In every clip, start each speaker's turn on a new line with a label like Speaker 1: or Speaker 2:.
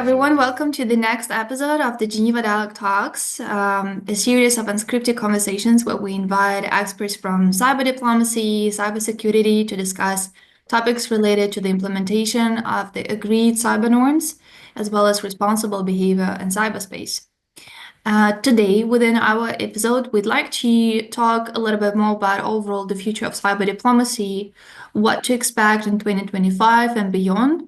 Speaker 1: everyone, welcome to the next episode of the Geneva Dialogue Talks, a series of unscripted conversations where we invite experts from cyber diplomacy, cybersecurity to discuss topics related to the implementation of the agreed cyber norms, as well as responsible behavior in cyberspace. Today, within our episode, we'd like to talk a little bit more about overall the future of cyber diplomacy, what to expect in 2025 and beyond,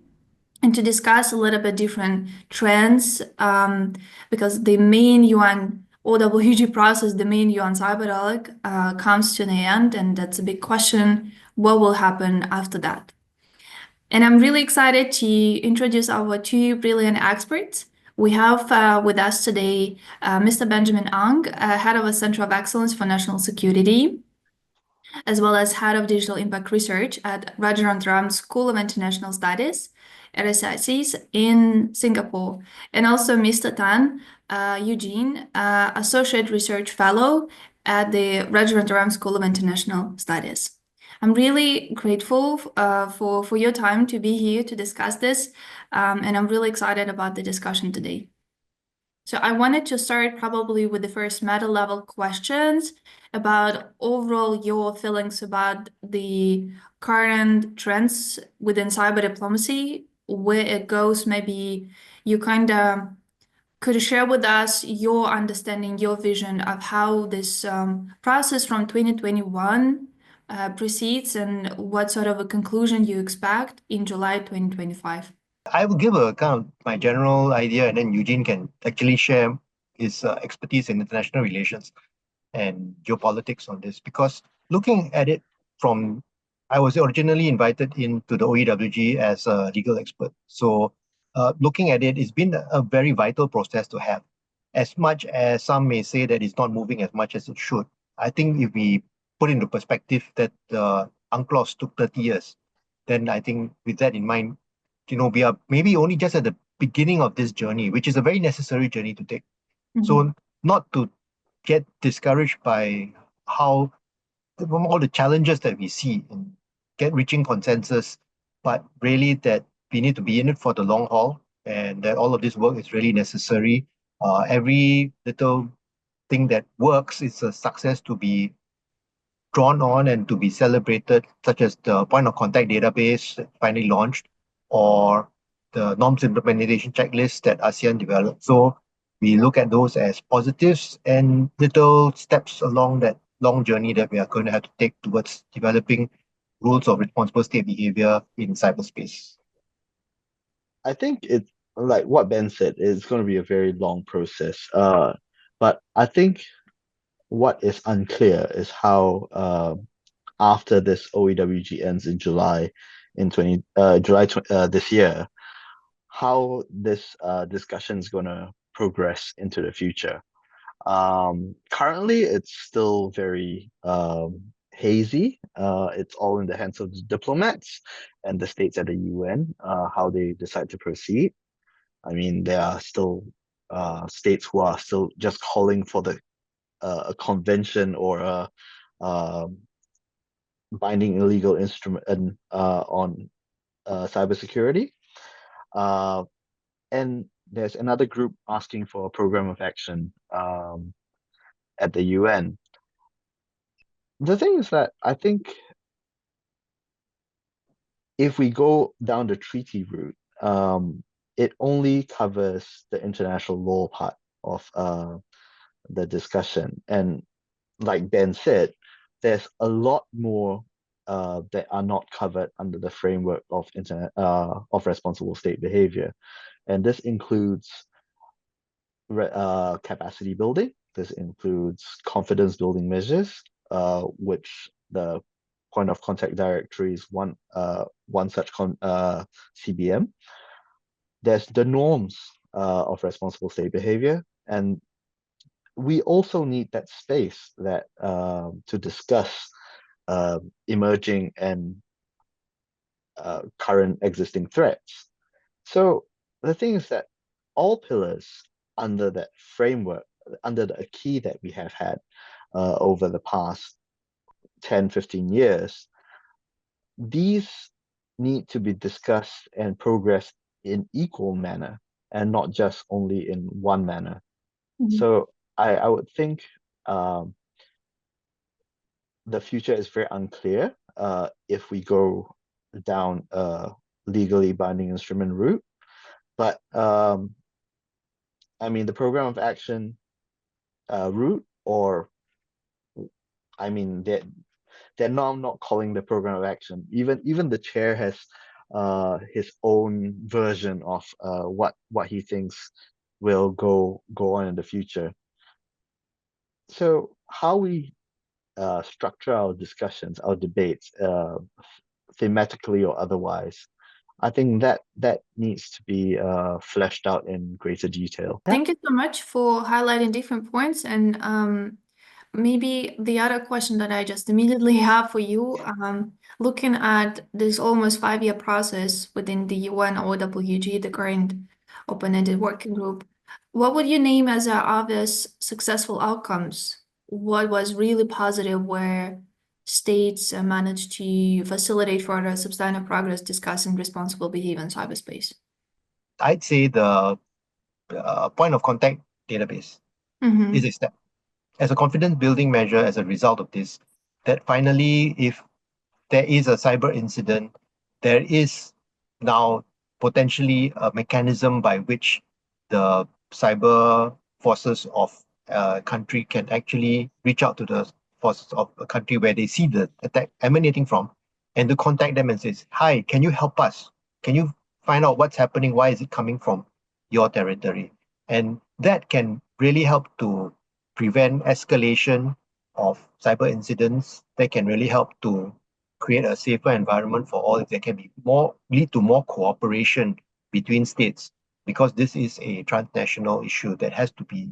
Speaker 1: and to discuss a little bit different trends, because the main UN OWG process, the main UN cyber dialogue, comes to the end, and that's a big question: what will happen after that? And I'm really excited to introduce our two brilliant experts. We have with us today Mr. Benjamin Ang, head of the Center of Excellence for National Security, as well as head of digital impact research at Rajaratnam School of International Studies, RSICs in Singapore, and also Mr. Tan Eugene, associate research fellow at the Rajaratnam School of International Studies. I'm really grateful for your time to be here to discuss this, and I'm really excited about the discussion today. So I wanted to start probably with the first meta level questions about overall your feelings about the current trends within cyber diplomacy, where it goes. Maybe you kind of could share with us your understanding, your vision of how this process from 2021 proceeds, and what sort of a conclusion you expect in July 2025.
Speaker 2: I will give a kind of my general idea, and then Eugene can actually share his expertise in international relations and geopolitics on this. Because looking at it from, I was originally invited into the OEWG as a legal expert. So looking at it, it's been a very vital process to have. As much as some may say that it's not moving as much as it should, I think if we put into perspective that the UNCLOS took 30 years, then I think with that in mind, we are maybe only just at the beginning of this journey, which is a very necessary journey to take. So not to get discouraged by how all the challenges that we see and get reaching consensus, but really that we need to be in it for the long haul, and that all of this work is really necessary. Every little thing that works is a success to be drawn on and to be celebrated, such as the point of contact database that finally launched, or the norms implementation checklist that ASEAN developed. So we look at those as positives and little steps along that long journey that we are going to have to take towards developing rules of responsible state behavior in cyberspace.
Speaker 3: I think it's like what Ben said, it's going to be a very long process. But I think what is unclear is how after this OEWG ends in July this year, how this discussion is going to progress into the future. Currently, it's still very hazy. It's all in the hands of the diplomats and the states at the UN, how they decide to proceed. I mean, there are still states who are still just calling for a convention or a binding illegal instrument on cybersecurity. And there's another group asking for a program of action at the UN. The thing is that I think if we go down the treaty route, it only covers the international law part of the discussion. And like Ben said, there's a lot more that are not covered under the framework of responsible state behavior. And this includes capacity building. This includes confidence building measures, which the point of contact directory is one such CBM. There's the norms of responsible state behavior, and we also need that space that to discuss emerging and current existing threats. So the thing is that all pillars under that framework, under the key that we have had over the past 10, 15 years, these need to be discussed and progressed in equal manner and not just only in one manner.
Speaker 1: Mhm.
Speaker 3: So I would think the future is very unclear if we go down a legally binding instrument route. But I mean, the program of action route, or I mean, they're not calling the program of action. Even the chair has his own version of what he thinks will go on in the future. So how we structure our discussions, our debates, thematically or otherwise, I think that needs to be fleshed out in greater detail.
Speaker 1: Thank you so much for highlighting different points. And maybe the other question that I just immediately have for you, looking at this almost 5-year process within the UN OEWG, the current open-ended working group, what would you name as our obvious successful outcomes? What was really positive where states managed to facilitate further substantive progress discussing responsible behavior in cyberspace?
Speaker 2: I'd say the point of contact database is
Speaker 1: Mm-hmm.
Speaker 2: a step. As a confidence building measure as a result of this, that finally, if there is a cyber incident, there is now potentially a mechanism by which the cyber forces of a country can actually reach out to the forces of a country where they see the attack emanating from, and to contact them and says, "Hi, can you help us? Can you find out what's happening? Why is it coming from your territory?" And that can really help to prevent escalation of cyber incidents. That can really help to create a safer environment for all. There can be more, lead to more cooperation between states, because this is a transnational issue that has to be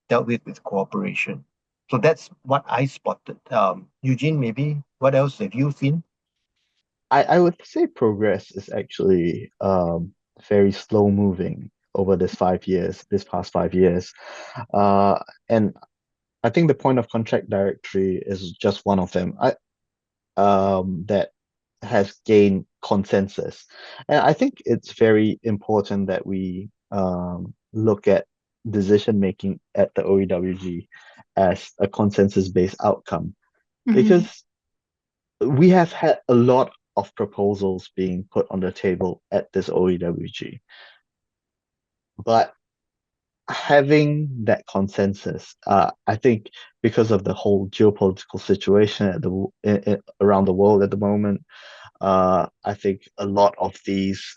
Speaker 2: dealt with cooperation. So that's what I spotted. Eugene, maybe what else have you seen?
Speaker 3: I would say progress is actually very slow moving over this past 5 years. Uh, and I think the point of contact directory is just one of them. That has gained consensus. And I think it's very important that we look at decision making at the OEWG as a consensus-based outcome,
Speaker 1: Mm-hmm.
Speaker 3: because we have had a lot of proposals being put on the table at this OEWG, but having that consensus, I think because of the whole geopolitical situation around the world at the moment, I think a lot of these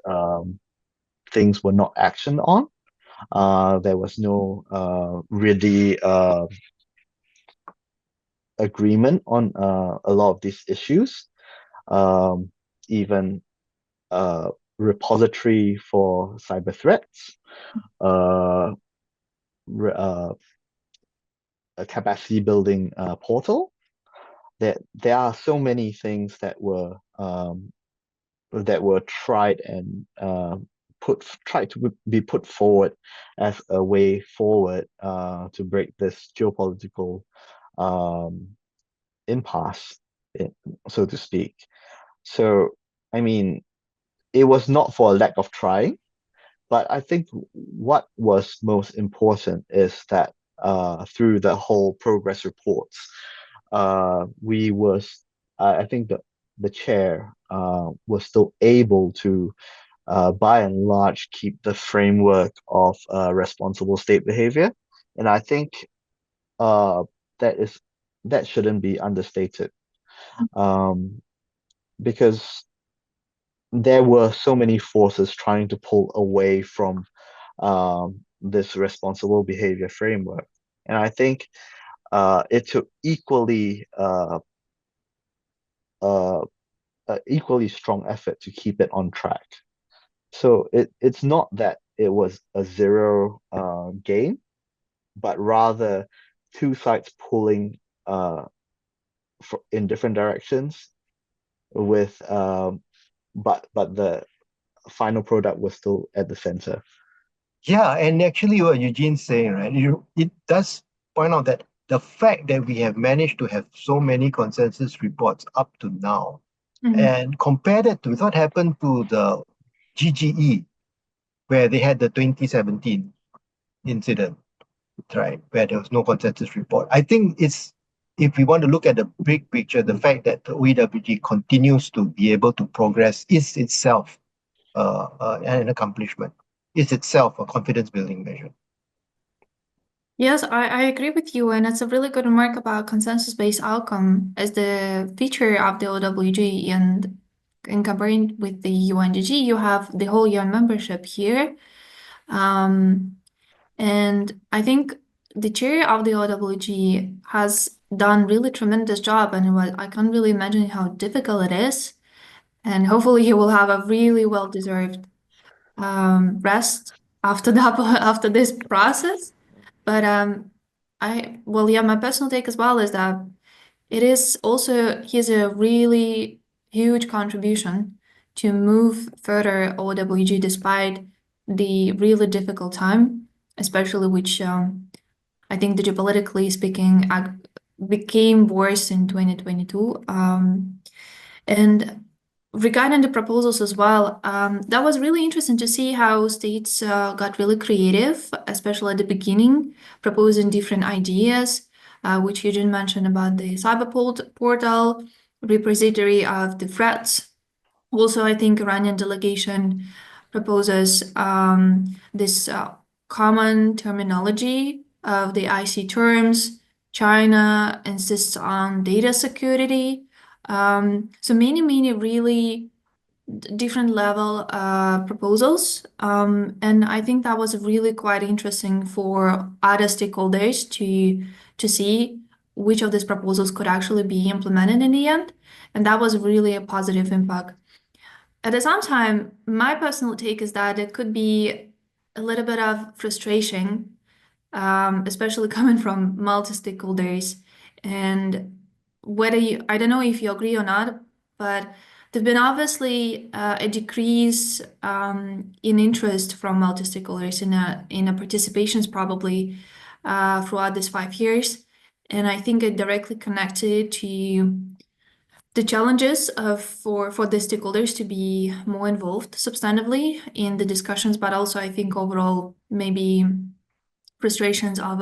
Speaker 3: things were not actioned on. There was no really agreement on a lot of these issues. Um, even repository for cyber threats, uh, uh, a capacity building portal. There are so many things that were tried and tried to be put forward as a way forward to break this geopolitical um, impasse, eh, so to speak. So, I mean, it was not for a lack of trying, but I think what was most important is that through the whole progress reports, we was I think the chair was still able to by and large keep the framework of responsible state behavior, and I think uh, that is that shouldn't be understated, um, because there were so many forces trying to pull away from this responsible behavior framework, and I think it took uh, equally strong effort to keep it on track. So it's not that it was a zero game, but rather two sides pulling in different directions with but the final product was still at the center.
Speaker 2: Yeah, and actually what Eugene's saying, right? It does point out that the fact that we have managed to have so many consensus reports up to now,
Speaker 1: Mm-hmm.
Speaker 2: and compare that to what happened to the GGE, where they had the 2017 incident, right, where there was no consensus report. I think if we want to look at the big picture, the fact that the OEWG continues to be able to progress is itself an accomplishment. Is itself a confidence building measure.
Speaker 1: Yes, I agree with you, and it's a really good remark about consensus-based outcome as the feature of the OWG, and in comparing with the UNGG, you have the whole UN membership here. And I think the chair of the OWG has done really tremendous job, and I can't really imagine how difficult it is. And hopefully he will have a really well-deserved rest after that after this process. But yeah, my personal take as well is that it is also he's a really huge contribution to move further OWG despite the really difficult time, especially which I think the geopolitically speaking became worse in 2022. And regarding the proposals as well, that was really interesting to see how states got really creative, especially at the beginning, proposing different ideas, which Eugene mentioned about the portal, repository of the threats. Also, I think Iranian delegation proposes this common terminology of the IC terms. China insists on data security. So many really different level proposals. And I think that was really quite interesting for other stakeholders to see which of these proposals could actually be implemented in the end. And that was really a positive impact. At the same time, my personal take is that it could be a little bit of frustration, especially coming from multi-stakeholders. And I don't know if you agree or not, but there's been obviously a decrease in interest from multi-stakeholders in a participations probably throughout these 5 years. And I think it directly connected to the challenges for the stakeholders to be more involved substantively in the discussions, but also I think overall maybe frustrations of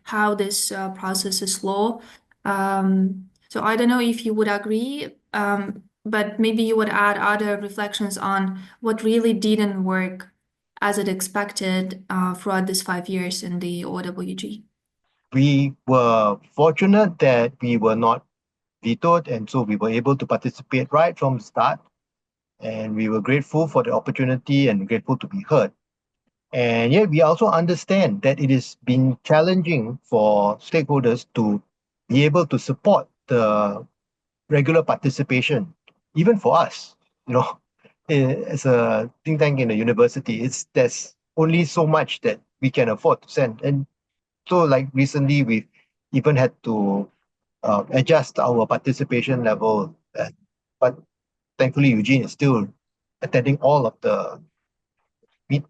Speaker 1: how this process is slow. So I don't know if you would agree, but maybe you would add other reflections on what really didn't work as it expected throughout these 5 years in the OWG.
Speaker 2: We were fortunate that we were not vetoed, and so we were able to participate right from the start. And we were grateful for the opportunity and grateful to be heard. And yet, we also understand that it has been challenging for stakeholders to be able to support the regular participation, even for us. You know, as a think tank in a university, there's only so much that we can afford to send. And so, like recently, we've even had to adjust our participation level. But thankfully, Eugene is still attending all of the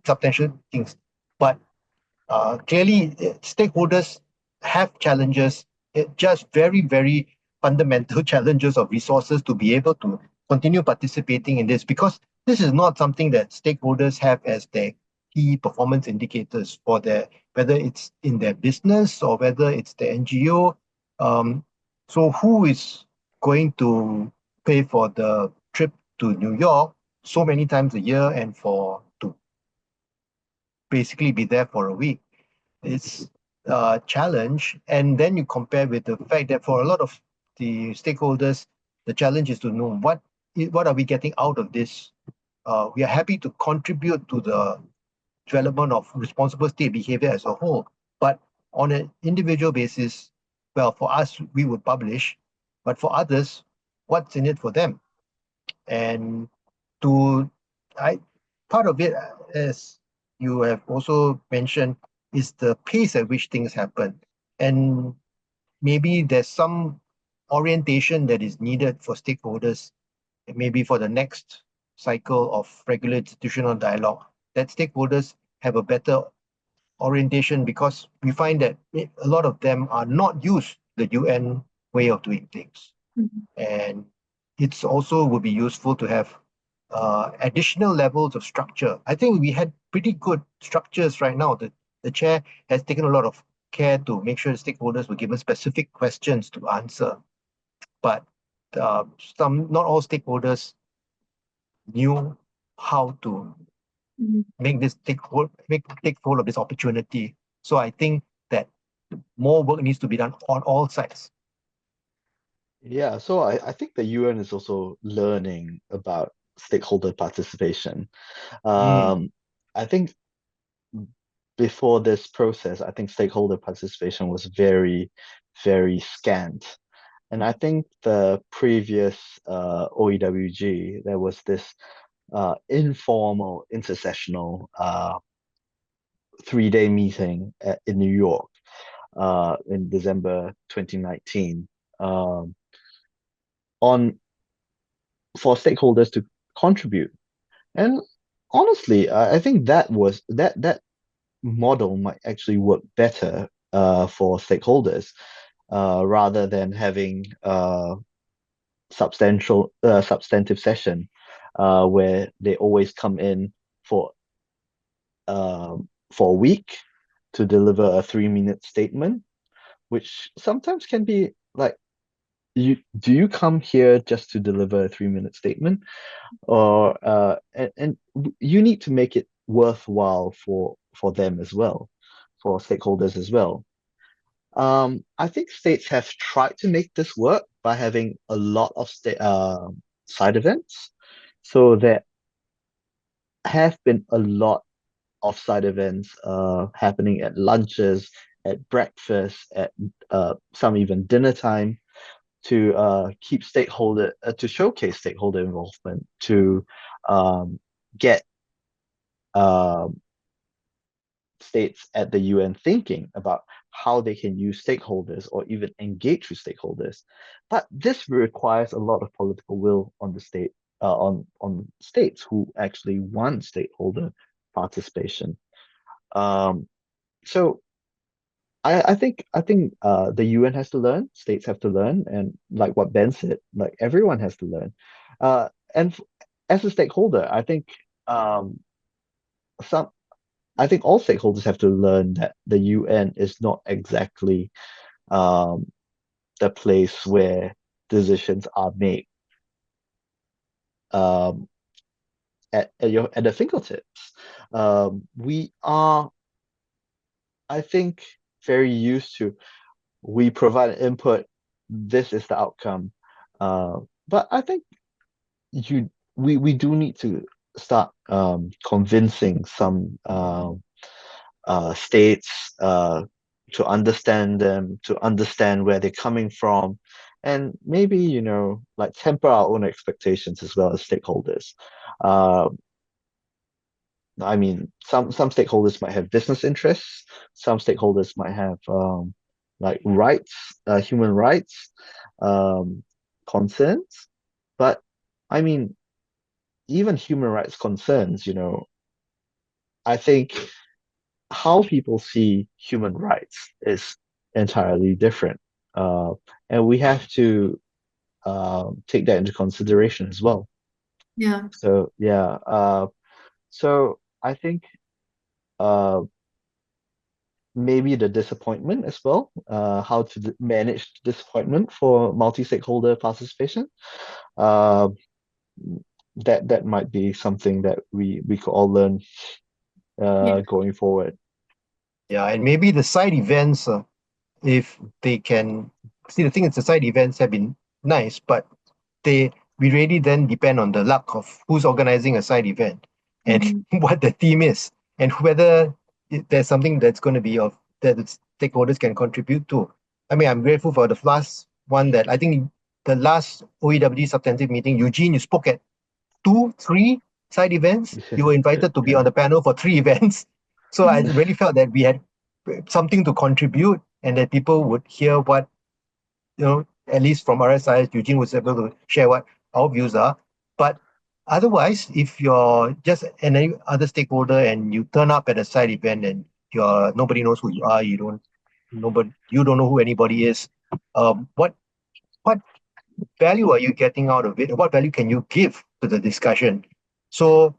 Speaker 2: substantial things. But clearly, stakeholders have challenges, just very fundamental challenges of resources to be able to continue participating in this, because this is not something that stakeholders have as their key performance indicators for whether it's in their business or whether it's the NGO. So who is going to pay for the trip to New York so many times a year and to basically be there for a week? It's a challenge. And then you compare with the fact that for a lot of the stakeholders, the challenge is to know what are we getting out of this. We are happy to contribute to the development of responsible state behavior as a whole, but on an individual basis, well, for us, we would publish, but for others, what's in it for them? And to I part of it, as you have also mentioned, is the pace at which things happen. And maybe there's some orientation that is needed for stakeholders, maybe for the next cycle of regular institutional dialogue, that stakeholders have a better orientation, because we find that a lot of them are not used to the UN way of doing things.
Speaker 1: Mhm.
Speaker 2: And it's also would be useful to have additional levels of structure. I think we had pretty good structures right now. The chair has taken a lot of care to make sure the stakeholders were given specific questions to answer. But not all stakeholders knew how to take hold of this opportunity. So I think that more work needs to be done on all sides.
Speaker 3: Yeah, so I think the UN is also learning about stakeholder participation. I think before this process, I think stakeholder participation was very, very scant. And I think the previous OEWG, there was this informal intersessional 3-day meeting in New York in December 2019 on for stakeholders to contribute. And honestly, I think that model might actually work better for stakeholders rather than having substantive session where they always come in for a week to deliver a 3-minute statement, which sometimes can be like, do you come here just to deliver a 3-minute statement, or and you need to make it worthwhile for them as well, for stakeholders as well. I think states have tried to make this work by having a lot of side events. So there have been a lot of side events happening at lunches, at breakfast, at some even dinner time to showcase stakeholder involvement, to get um, states at the UN thinking about how they can use stakeholders or even engage with stakeholders. But this requires a lot of political will on the state on states who actually want stakeholder participation. So I think the UN has to learn, states have to learn, and like what Ben said, like everyone has to learn. And as a stakeholder, um, some I think all stakeholders have to learn that the UN is not exactly um, the place where decisions are made um, at the fingertips. We are, I think, very used to we provide input, this is the outcome. But I think we do need to start convincing some states to understand them, to understand where they're coming from, and maybe, like temper our own expectations as well as stakeholders. Uh, I mean, some stakeholders might have business interests, some stakeholders might have like rights, human rights um, concerns. But I mean, even human rights concerns, I think how people see human rights is entirely different. Uh, and we have to take that into consideration as well.
Speaker 1: Yeah.
Speaker 3: So, yeah. So I think uh, maybe the disappointment as well, how to manage disappointment for multi-stakeholder participation. Uh, that might be something that we could all learn
Speaker 1: Yeah.
Speaker 3: going forward.
Speaker 2: Yeah, and maybe the side events, if they can see, the thing is the side events have been nice, but we really then depend on the luck of who's organizing a side event and what the theme is, and whether there's something that's going to be of that the stakeholders can contribute to. I mean, I'm grateful for the last one that I think the last OEWG substantive meeting, Eugene, you spoke at 2, 3 side events. You were invited to be on
Speaker 3: Yeah.
Speaker 2: the panel for 3 events. So I really felt that we had something to contribute and that people would hear what, at least from our side, Eugene was able to share what our views are. But otherwise, if you're just any other stakeholder and you turn up at a side event and nobody knows who you are, you don't know who anybody is, what value are you getting out of it? What value can you give to the discussion? So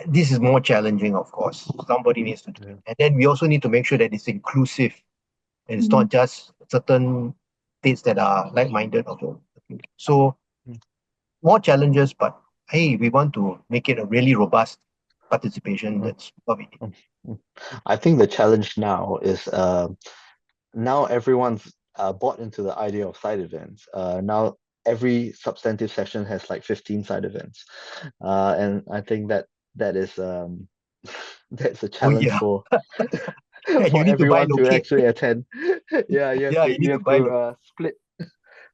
Speaker 2: this is more challenging, of course. Somebody needs to do it. And then we also need to make sure that it's inclusive and it's not just certain states that are like-minded. Also. So more challenges, but hey, we want to make it a really robust participation. That's what we need.
Speaker 3: I think the challenge now is now everyone's bought into the idea of side events. Now every substantive session has like 15 side events, and I think that is that's a
Speaker 2: Oh
Speaker 3: challenge
Speaker 2: yeah,
Speaker 3: for
Speaker 2: and you
Speaker 3: for
Speaker 2: need to buy
Speaker 3: everyone to
Speaker 2: locate.
Speaker 3: actually attend. Yeah,
Speaker 2: Yeah, you
Speaker 3: you
Speaker 2: need to
Speaker 3: have
Speaker 2: buy
Speaker 3: to
Speaker 2: locate.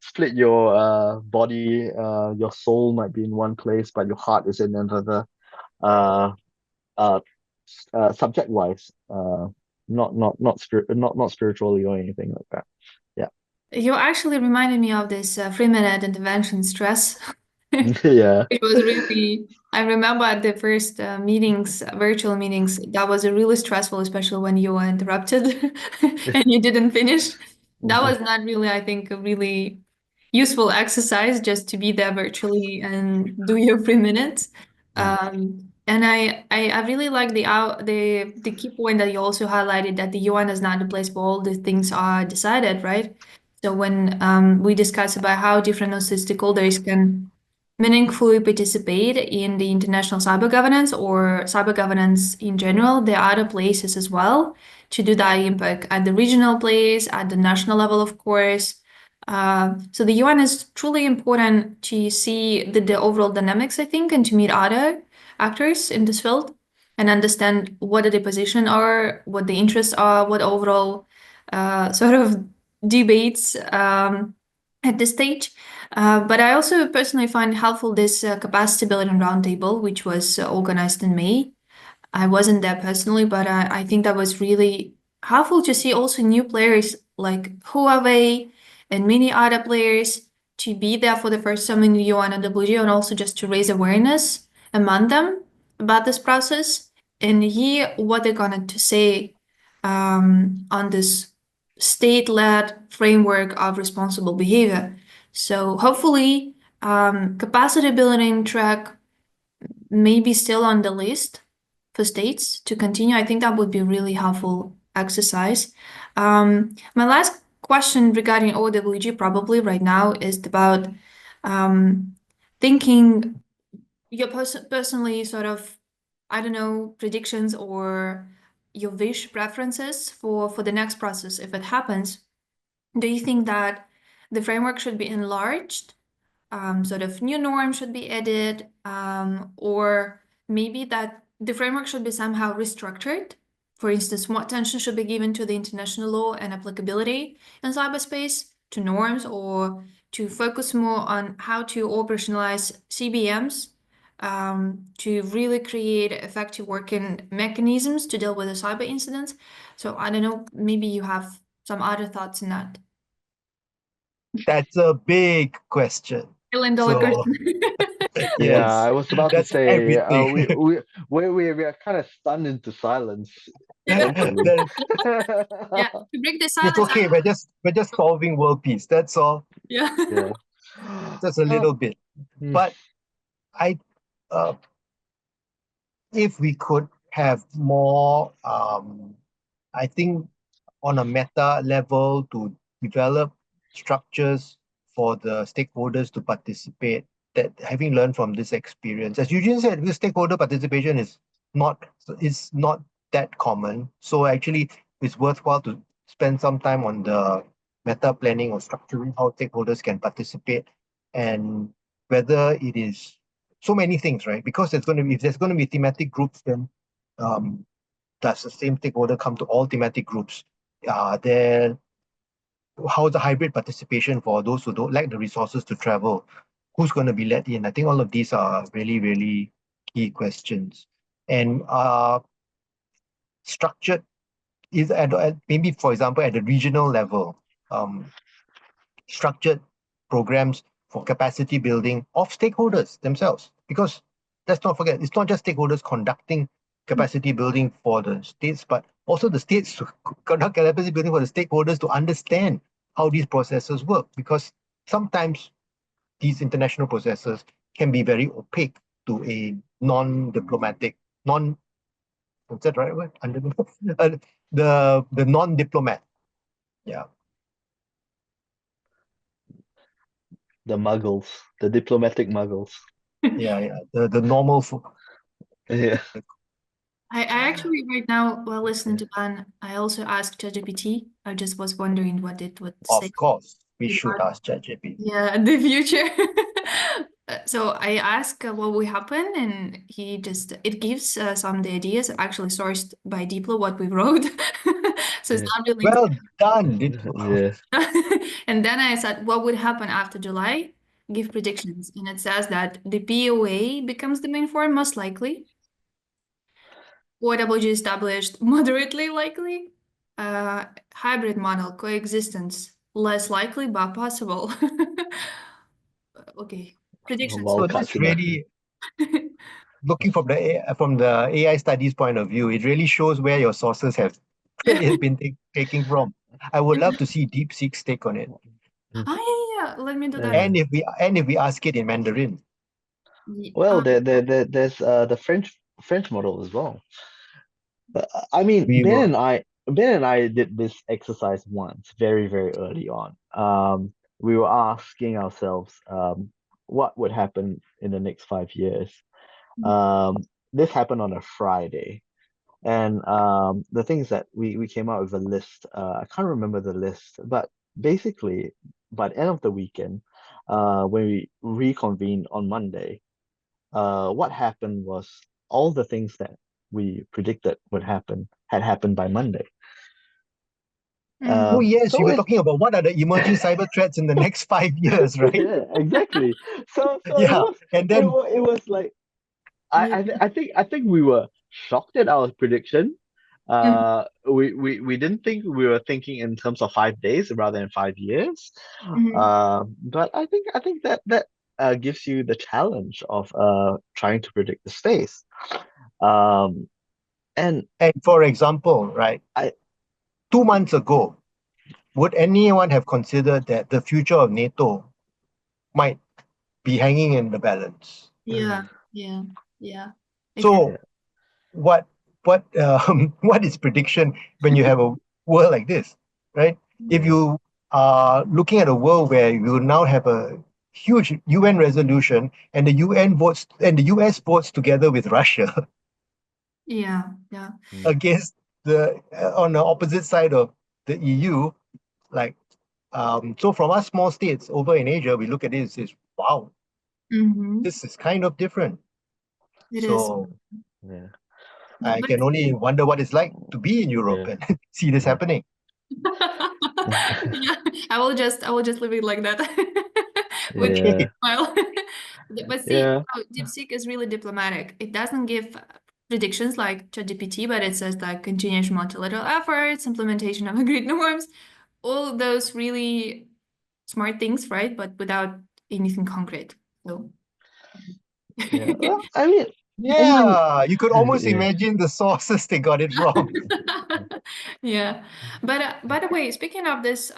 Speaker 3: split your body. Your soul might be in one place, but your heart is in another. Uh, uh, Subject wise, not spiritually or anything like that. Yeah.
Speaker 1: You actually reminded me of this 3-minute intervention stress.
Speaker 3: Yeah.
Speaker 1: It was really, I remember at the first meetings, virtual meetings, that was really stressful, especially when you were interrupted and you didn't finish. That was not really, I think, a really useful exercise just to be there virtually and do your 3 minutes. And I really like the key point that you also highlighted that the UN is not the place where all the things are decided, right? So when we discuss about how different stakeholders can meaningfully participate in the international cyber governance or cyber governance in general, there are other places as well to do that impact at the regional place, at the national level, of course. So the UN is truly important to see the overall dynamics, I think, and to meet other actors in this field and understand what the position are, what the interests are, what overall sort of debates at this stage. But I also personally find helpful this capacity building roundtable, which was organized in May. I wasn't there personally, but I think that was really helpful to see also new players like Huawei and many other players to be there for the first time in the UN and WG and also just to raise awareness among them about this process and hear what they're going to say on this state-led framework of responsible behavior. So hopefully, capacity building track may be still on the list for states to continue. I think that would be a really helpful exercise. My last question regarding OWG probably right now is about thinking your personally sort of, I don't know, predictions or your wish preferences for the next process if it happens. Do you think that the framework should be enlarged? Sort of new norms should be added, or maybe that the framework should be somehow restructured. For instance, more attention should be given to the international law and applicability in cyberspace, to norms, or to focus more on how to operationalize CBMs, to really create effective working mechanisms to deal with the cyber incidents. So I don't know, maybe you have some other thoughts on that.
Speaker 2: That's a big question.
Speaker 1: $1 million
Speaker 2: So
Speaker 1: question.
Speaker 3: Yeah,
Speaker 2: yes,
Speaker 3: I was about to
Speaker 2: that's
Speaker 3: say,
Speaker 2: everything.
Speaker 3: we are kind of stunned into silence, essentially.
Speaker 2: That-
Speaker 1: Yeah, to break the
Speaker 2: it's
Speaker 1: silence,
Speaker 2: okay. We're just solving world peace. That's all.
Speaker 1: yeah.
Speaker 3: Yeah.
Speaker 2: Just a
Speaker 3: Uh,
Speaker 2: little bit.
Speaker 3: mm,
Speaker 2: But I, uh, if we could have more, I think on a meta level to develop structures for the stakeholders to participate, that having learned from this experience, as Eugene said, this stakeholder participation not is not that common. So actually it's worthwhile to spend some time on the meta planning or structuring how stakeholders can participate and whether it is so many things, right? Because if there's going to be thematic groups, then um, does the same stakeholder come to all thematic groups? Then how's the hybrid participation for those who don't lack the resources to travel? Who's going to be let in? I think all of these are really, really key questions. And structured is maybe, for example, at the regional level, um, structured programs for capacity building of stakeholders themselves. Because let's not forget, it's not just stakeholders conducting capacity building for the states, but also the states to conduct capacity building for the stakeholders to understand how these processes work. Because sometimes these international processes can be very opaque to a non-diplomatic, what's that right word? The non-diplomat. Yeah.
Speaker 3: The muggles, the diplomatic muggles.
Speaker 2: Yeah. The normal
Speaker 3: Yeah.
Speaker 1: I actually right now, while listening to Ban, I also asked ChatGPT. I just was wondering what it would say
Speaker 2: Of course, we should
Speaker 1: about,
Speaker 2: ask ChatGPT.
Speaker 1: yeah, the future. So I ask what will happen, and it gives some of the ideas actually sourced by Diplo what we wrote. So it's
Speaker 3: Yeah.
Speaker 1: not really.
Speaker 2: Well done, Diplo.
Speaker 3: Yeah.
Speaker 1: And then I said, what would happen after July? Give predictions. And it says that the POA becomes the main form, most likely. OEWG established, moderately likely. Hybrid model, coexistence, less likely but possible. Okay, predictions.
Speaker 2: So
Speaker 3: Wild card
Speaker 2: this
Speaker 3: scenario.
Speaker 2: really, looking from the AI studies point of view, it really shows where your sources have been taking from. I would love to see DeepSeek's take on it,
Speaker 1: Yeah. Let me do that.
Speaker 3: Yeah.
Speaker 2: and if we ask it in Mandarin.
Speaker 3: Well, there's the French model as well. But I mean,
Speaker 2: We will.
Speaker 3: Ben and I did this exercise once, very, very early on. We were asking ourselves, what would happen in the next 5 years? Um, this happened on a Friday. And the thing is that we came out with a list. I can't remember the list, but basically, by the end of the weekend, when we reconvened on Monday, what happened was all the things that we predicted would happen had happened by Monday.
Speaker 2: Oh yes,
Speaker 3: So
Speaker 2: you were
Speaker 3: it
Speaker 2: talking about what are the emerging cyber threats in the next 5 years, right?
Speaker 3: yeah, exactly. So
Speaker 2: Yeah, and then
Speaker 3: it was like
Speaker 1: Yeah.
Speaker 3: I think we were shocked at our prediction.
Speaker 1: Mhm.
Speaker 3: We didn't think we were thinking in terms of 5 days rather than 5 years.
Speaker 1: Mhm.
Speaker 3: But I think that gives you the challenge of trying to predict the space. Um, and
Speaker 2: and for example, right,
Speaker 3: I
Speaker 2: 2 months ago, would anyone have considered that the future of NATO might be hanging in the balance?
Speaker 1: Yeah. Yeah. Yeah. Exactly.
Speaker 3: yeah,
Speaker 2: So what what is prediction when you have a world like this, right? If
Speaker 3: yeah,
Speaker 2: you are looking at a world where you now have a huge UN resolution and the UN votes and the US votes together with Russia
Speaker 1: Yeah. Yeah.
Speaker 3: mm,
Speaker 2: against the on the opposite side of the EU, like so from us small states over in Asia, we look at it and says, wow,
Speaker 1: Mm-hmm.
Speaker 2: this is kind of different.
Speaker 1: It is.
Speaker 2: So
Speaker 3: yeah,
Speaker 2: I
Speaker 1: But
Speaker 2: can only wonder what it's like to be in Europe
Speaker 3: yeah,
Speaker 2: and see this
Speaker 3: yeah,
Speaker 2: happening.
Speaker 1: yeah, I will just leave it like that with
Speaker 3: yeah,
Speaker 2: Okay.
Speaker 1: a smile. But see,
Speaker 3: yeah,
Speaker 1: DeepSeek is really diplomatic. It doesn't give predictions like ChatGPT, but it says like continuous multilateral efforts, implementation of agreed norms, all those really smart things, right? But without anything concrete. So
Speaker 3: yeah. Well, I mean,
Speaker 2: Yeah, you could almost
Speaker 3: yeah,
Speaker 2: imagine the sources they got it from.
Speaker 1: yeah. But by the way, speaking of this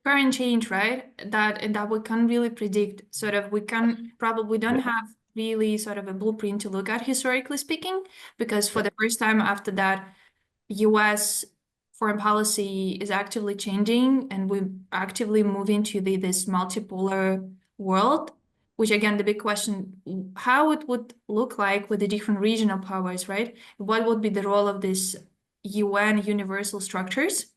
Speaker 1: current change, right? That we can't really predict. Sort of, we can probably don't
Speaker 3: yeah,
Speaker 1: have really sort of a blueprint to look at historically speaking, because for
Speaker 3: yeah,
Speaker 1: the first time after that, U.S. foreign policy is actively changing, and we're actively moving to this multipolar world. Which again, the big question, how it would look like with the different regional powers, right? What would be the role of these UN universal structures?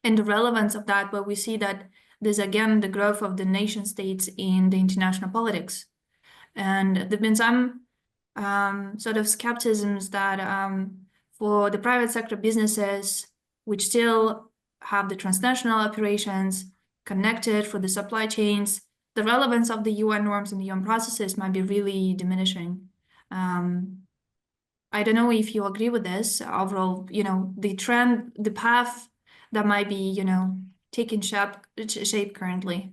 Speaker 1: And the relevance of that, but we see that there's again the growth of the nation states in the international politics. And there've been some sort of skepticisms that for the private sector businesses, which still have the transnational operations connected for the supply chains, the relevance of the UN norms and the UN processes might be really diminishing. Um, I don't know if you agree with this overall, the trend, the path that might be, taking shape currently.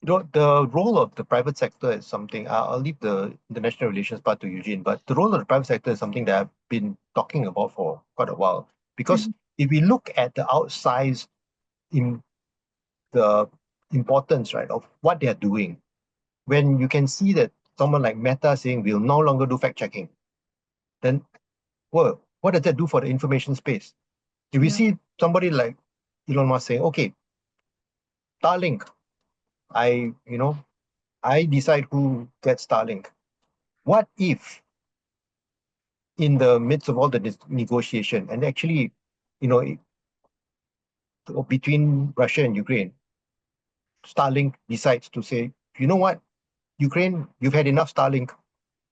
Speaker 2: The role of the private sector is something, I'll leave the international relations part to Eugene, but the role of the private sector is something that I've been talking about for quite a while. Because
Speaker 1: Mhm.
Speaker 2: if we look at the outsized in the importance, right, of what they're doing, when you can see that someone like Meta saying we'll no longer do fact checking, then well, what does that do for the information space? If we
Speaker 1: Yeah.
Speaker 2: see somebody like Elon Musk saying, okay, Starlink, I decide who gets Starlink. What if in the midst of all the negotiation and actually, you know, between Russia and Ukraine, Starlink decides to say, you know what, Ukraine, you've had enough Starlink.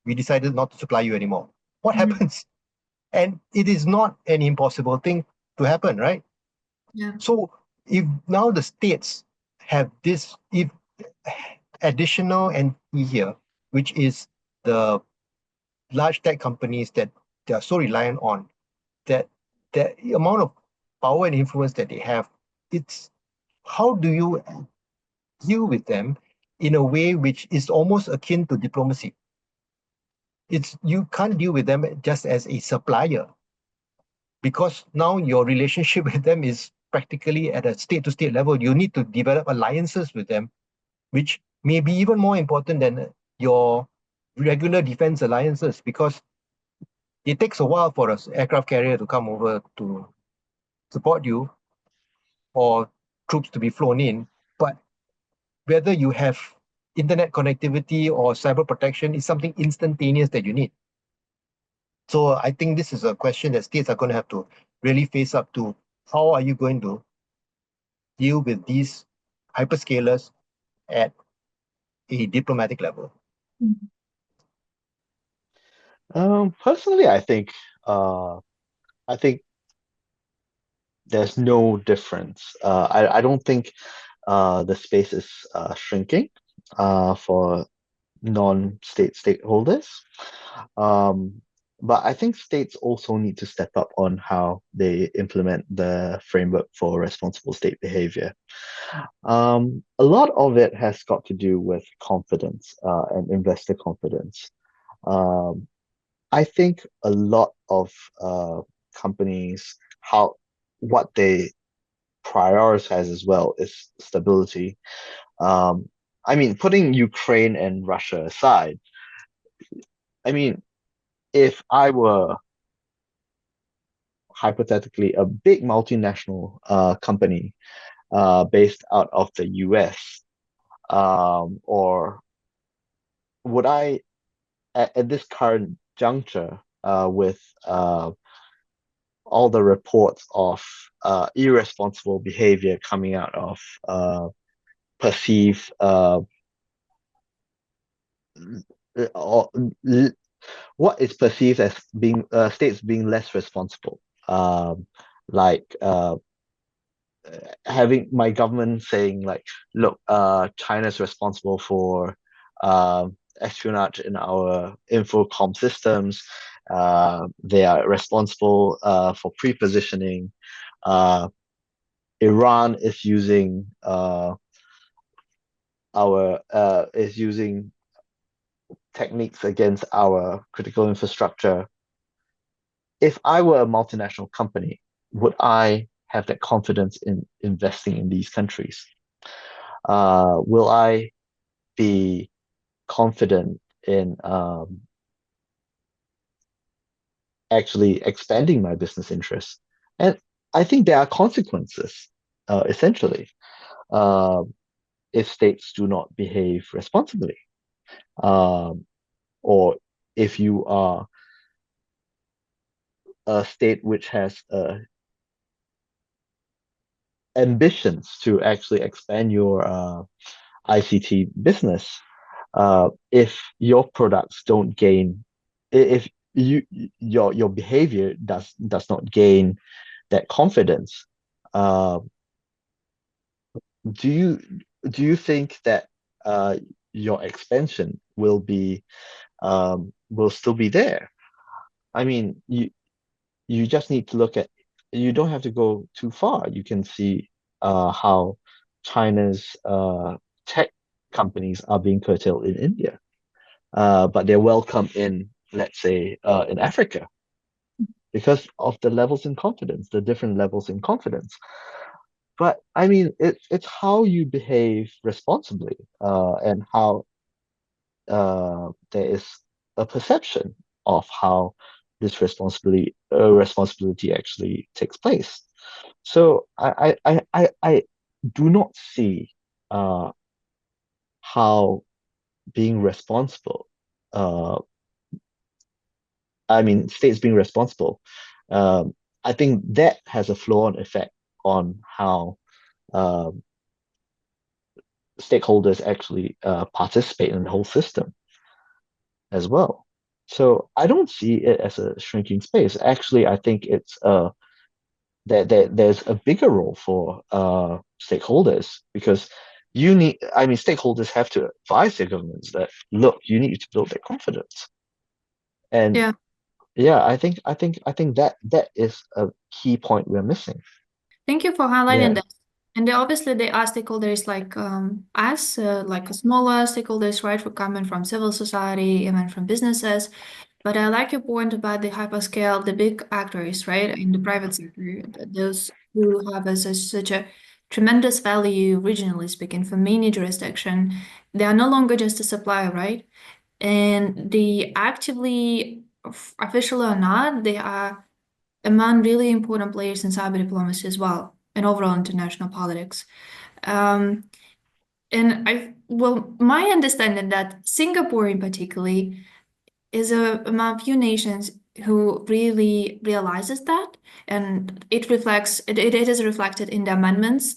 Speaker 2: We decided not to supply you anymore. What
Speaker 1: Mhm.
Speaker 2: happens? And it is not an impossible thing to happen, right?
Speaker 1: Yeah.
Speaker 2: So if now the states have this, if additional entity here, which is the large tech companies that they are so reliant on, that the amount of power and influence that they have, it's how do you deal with them in a way which is almost akin to diplomacy? It's you can't deal with them just as a supplier because now your relationship with them is practically at a state to state level. You need to develop alliances with them, which may be even more important than your regular defense alliances because it takes a while for an aircraft carrier to come over to support you or troops to be flown in. But whether you have internet connectivity or cyber protection is something instantaneous that you need. So I think this is a question that states are going to have to really face up to. How are you going to deal with these hyperscalers at a diplomatic level?
Speaker 1: Mhm.
Speaker 3: Personally, I think there's no difference. I don't think the space is shrinking for non-state stakeholders. Um, but I think states also need to step up on how they implement the framework for responsible state behavior. A lot of it has got to do with confidence and investor confidence. Um, I think a lot of companies, how what they prioritize as well is stability. Um, I mean, putting Ukraine and Russia aside, I mean, if I were hypothetically a big multinational company based out of the US, or would I, at this current juncture, with all the reports of irresponsible behavior coming out of perceived or what is perceived as being states being less responsible, like having my government saying like, look, China's responsible for espionage in our infocom systems. They are responsible for pre-positioning. Uh, Iran is using techniques against our critical infrastructure. If I were a multinational company, would I have that confidence in investing in these countries? Will I be confident in actually expanding my business interests? And I think there are consequences, essentially, uh, if states do not behave responsibly, um, or if you are a state which has ambitions to actually expand your ICT business, if your products don't gain, if your behavior does not gain that confidence, uh, do you do you think that uh, your expansion will still be there? I mean, you just need to look at, you don't have to go too far. You can see how China's tech companies are being curtailed in India, but they're welcome in, let's say, in Africa because of the levels in confidence, the different levels in confidence. But I mean, it's how you behave responsibly, and how there is a perception of how this responsibility actually takes place. So I do not see how being responsible, uh, I mean, states being responsible, um, I think that has a flow-on effect on how um, stakeholders actually participate in the whole system as well. So I don't see it as a shrinking space. Actually, I think it's there's a bigger role for stakeholders because I mean, stakeholders have to advise their governments that look, you need to build their confidence. And
Speaker 1: Yeah.
Speaker 3: yeah, I think that is a key point we're missing.
Speaker 1: Thank you for highlighting
Speaker 3: Yeah.
Speaker 1: that. And obviously, they are stakeholders like us, like smaller stakeholders, right? For coming from civil society, even from businesses. But I like your point about the hyperscale, the big actors, right, in the private sector, those who have such a tremendous value, regionally speaking, for many jurisdiction. They are no longer just a supplier, right? And they actively, officially or not, they are among really important players in cyber diplomacy as well, and overall international politics. Um, well, my understanding that Singapore in particular is among few nations who really realizes that, and it is reflected in the amendments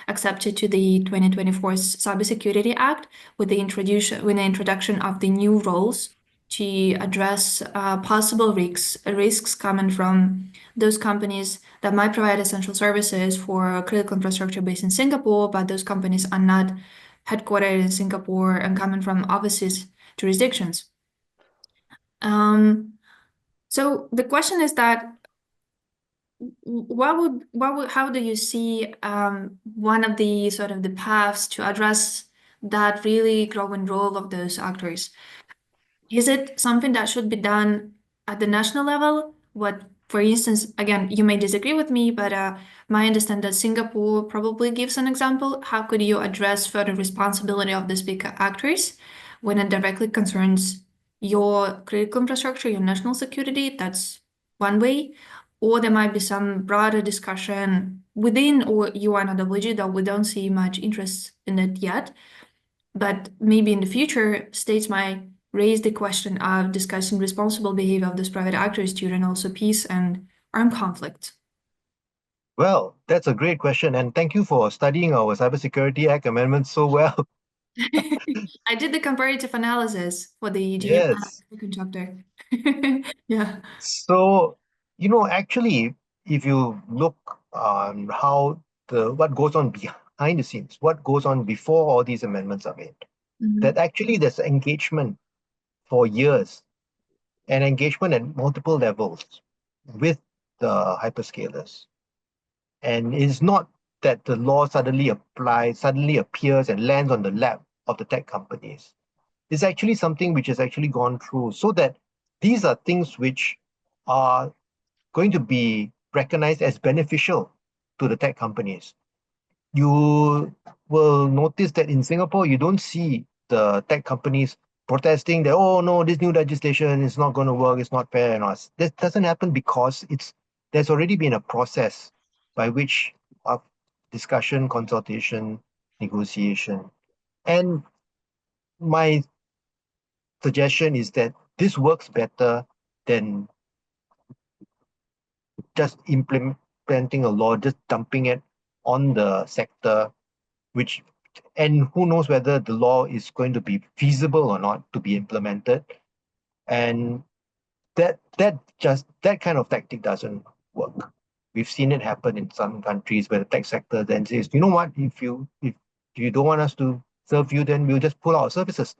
Speaker 1: accepted to the 2024 Cybersecurity Act with the introduction of the new roles to address possible risks coming from those companies that might provide essential services for critical infrastructure based in Singapore, but those companies are not headquartered in Singapore and coming from overseas jurisdictions. Um, so the question is that how do you see one of the sort of the paths to address that really growing role of those actors? Is it something that should be done at the national level? What, for instance, again, you may disagree with me, but my understanding that Singapore probably gives an example. How could you address further responsibility of these big actors when it directly concerns your critical infrastructure, your national security? That's one way. Or there might be some broader discussion within or UNOWG that we don't see much interest in it yet. But maybe in the future, states might raise the question of discussing responsible behavior of these private actors during also peace and armed conflict.
Speaker 2: Well, that's a great question, and thank you for studying our Cybersecurity Act amendments so well.
Speaker 1: I did the comparative analysis for the Geneva
Speaker 2: Yes.
Speaker 1: second chapter. Yeah.
Speaker 2: So, actually, if you look on how what goes on behind the scenes, what goes on before all these amendments are made, that
Speaker 1: Mhm.
Speaker 2: actually there's engagement for years and engagement at multiple levels with the hyperscalers. And it's not that the law suddenly appears and lands on the lap of the tech companies. It's actually something which has actually gone through so that these are things which are going to be recognized as beneficial to the tech companies. You will notice that in Singapore, you don't see the tech companies protesting that, oh no, this new legislation is not going to work, it's not fair and all. This doesn't happen because there's already been a process by which of discussion, consultation, negotiation. And my suggestion is that this works better than just implementing a law, just dumping it on the sector, which and who knows whether the law is going to be feasible or not to be implemented. And that kind of tactic doesn't work. We've seen it happen in some countries where the tech sector then says, you know what, if you don't want us to serve you, then we'll just pull our services.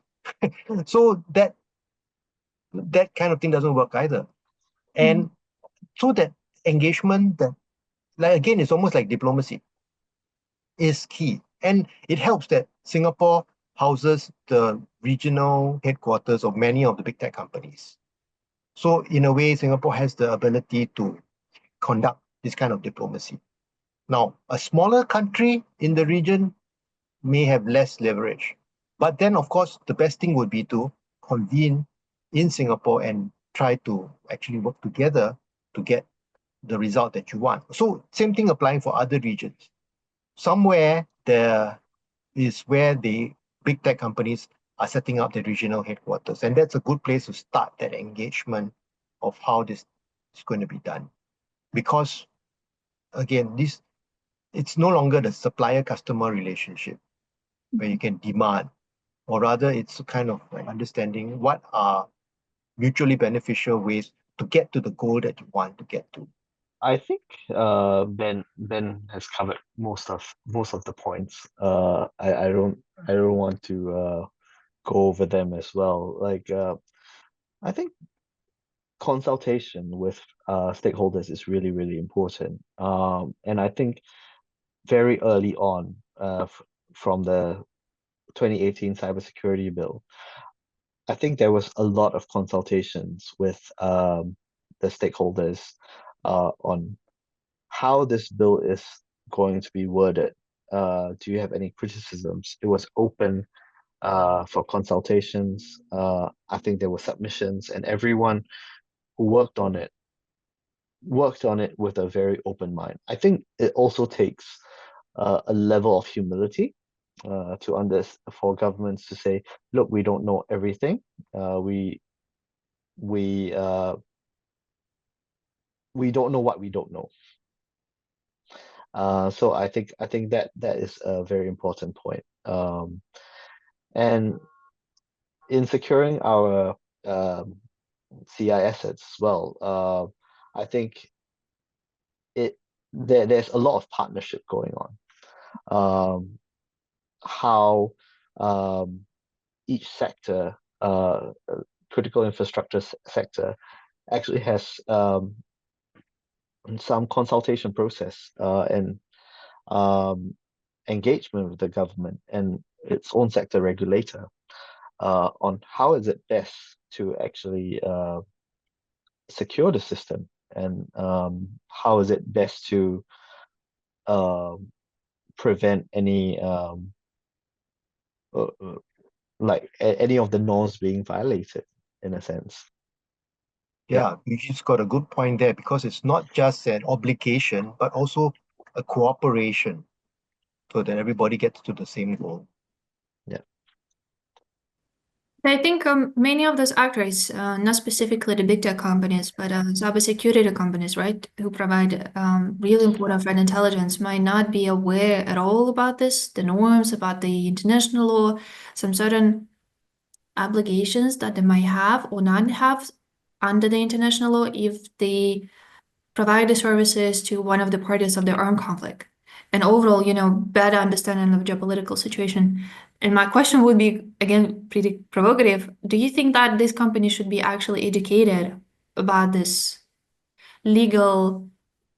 Speaker 2: So that kind of thing doesn't work either.
Speaker 1: Mhm.
Speaker 2: And so that engagement, that like again, it's almost like diplomacy, is key. And it helps that Singapore houses the regional headquarters of many of the big tech companies. So in a way, Singapore has the ability to conduct this kind of diplomacy. Now, a smaller country in the region may have less leverage. But then, of course, the best thing would be to convene in Singapore and try to actually work together to get the result that you want. So same thing applying for other regions. Somewhere there is where the big tech companies are setting up their regional headquarters. And that's a good place to start that engagement of how this is going to be done. Because again, it's no longer the supplier-customer relationship where you can demand, or rather it's kind of like understanding what are mutually beneficial ways to get to the goal that you want to get to.
Speaker 3: I think Ben has covered most of the points. I don't want to go over them as well. Like I think consultation with stakeholders is really, really important. And I think very early on, from the 2018 cybersecurity bill, I think there was a lot of consultations with the stakeholders on how this bill is going to be worded. Do you have any criticisms? It was open for consultations. I think there were submissions, and everyone who worked on it with a very open mind. I think it also takes a level of humility for governments to say, look, we don't know everything. We we don't know what we don't know. So I think that is a very important point. And in securing our CI assets as well, I think there's a lot of partnership going on. How each sector, critical infrastructure sector, actually has some consultation process and engagement with the government and its own sector regulator on how is it best to actually secure the system, and how is it best to prevent any like any of the norms being violated, in a sense.
Speaker 2: Yeah, you just got a good point there, because it's not just an obligation, but also a cooperation so that everybody gets to the same goal.
Speaker 3: Yeah.
Speaker 1: I think many of those actors, not specifically the big tech companies, but cybersecurity companies, right, who provide really important threat intelligence, might not be aware at all about this, the norms, about the international law, some certain obligations that they might have or not have under the international law if they provide the services to one of the parties of the armed conflict. And overall, better understanding of the geopolitical situation. And my question would be, again, pretty provocative. Do you think that this company should be actually educated about this legal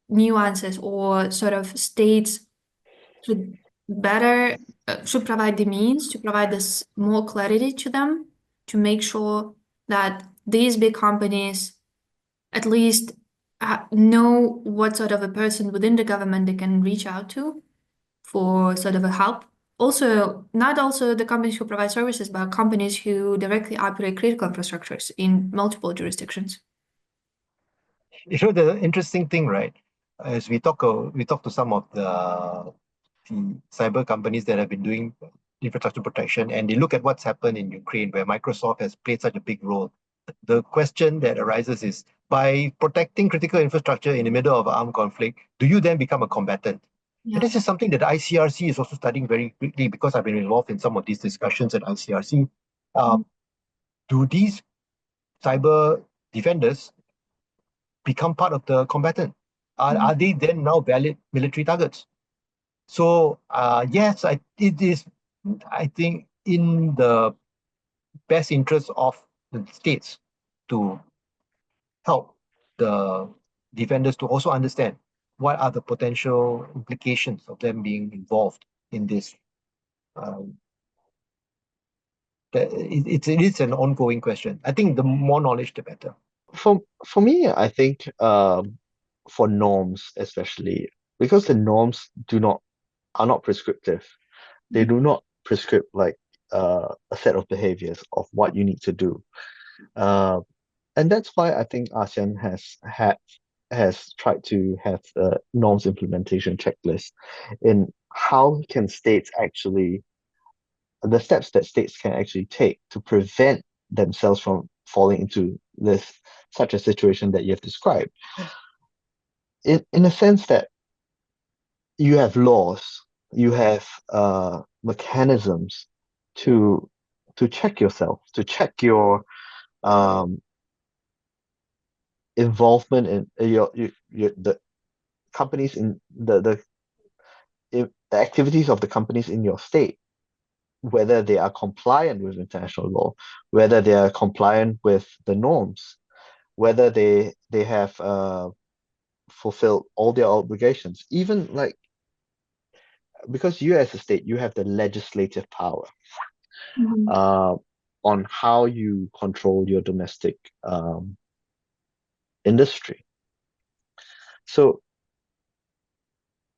Speaker 1: nuances, or sort of states should better should provide the means to provide this more clarity to them to make sure that these big companies at least know what sort of a person within the government they can reach out to for sort of a help. Also, not also the companies who provide services, but companies who directly operate critical infrastructures in multiple jurisdictions.
Speaker 2: The interesting thing, right? As we talk to some of the cyber companies that have been doing infrastructure protection, and they look at what's happened in Ukraine, where Microsoft has played such a big role. The question that arises is, by protecting critical infrastructure in the middle of an armed conflict, do you then become a combatant?
Speaker 1: Yeah.
Speaker 2: And this is something that ICRC is also studying very quickly, because I've been involved in some of these discussions at ICRC. Do these cyber defenders become part of the combatant? Are they then now valid military targets? So yes, it is, I think, in the best interest of the states to help the defenders to also understand what are the potential implications of them being involved in this. It is an ongoing question. I think the more knowledge, the better.
Speaker 3: For me, I think for norms especially, because the norms are not prescriptive. They do not prescribe like a set of behaviors of what you need to do. And that's why I think ASEAN has tried to have a norms implementation checklist in how can states actually the steps that states can actually take to prevent themselves from falling into this such a situation that you have described. In a sense that you have laws, you have mechanisms to check yourself, to check your um, involvement in the companies in the activities of the companies in your state, whether they are compliant with international law, whether they are compliant with the norms, whether they have fulfilled all their obligations, even like because you as a state, you have the legislative power
Speaker 1: Mhm.
Speaker 3: uh, on how you control your domestic industry. So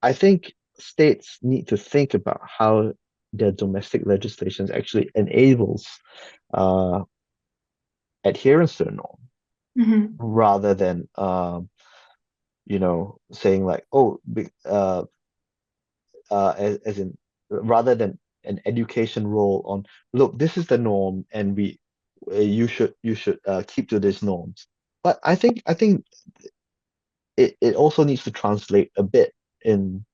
Speaker 3: I think states need to think about how their domestic legislation actually enables uh, adherence to the norm
Speaker 1: Mhm.
Speaker 3: rather than saying like, oh, as in rather than an education role on, look, this is the norm, and you should keep to these norms. But I think it also needs to translate a bit in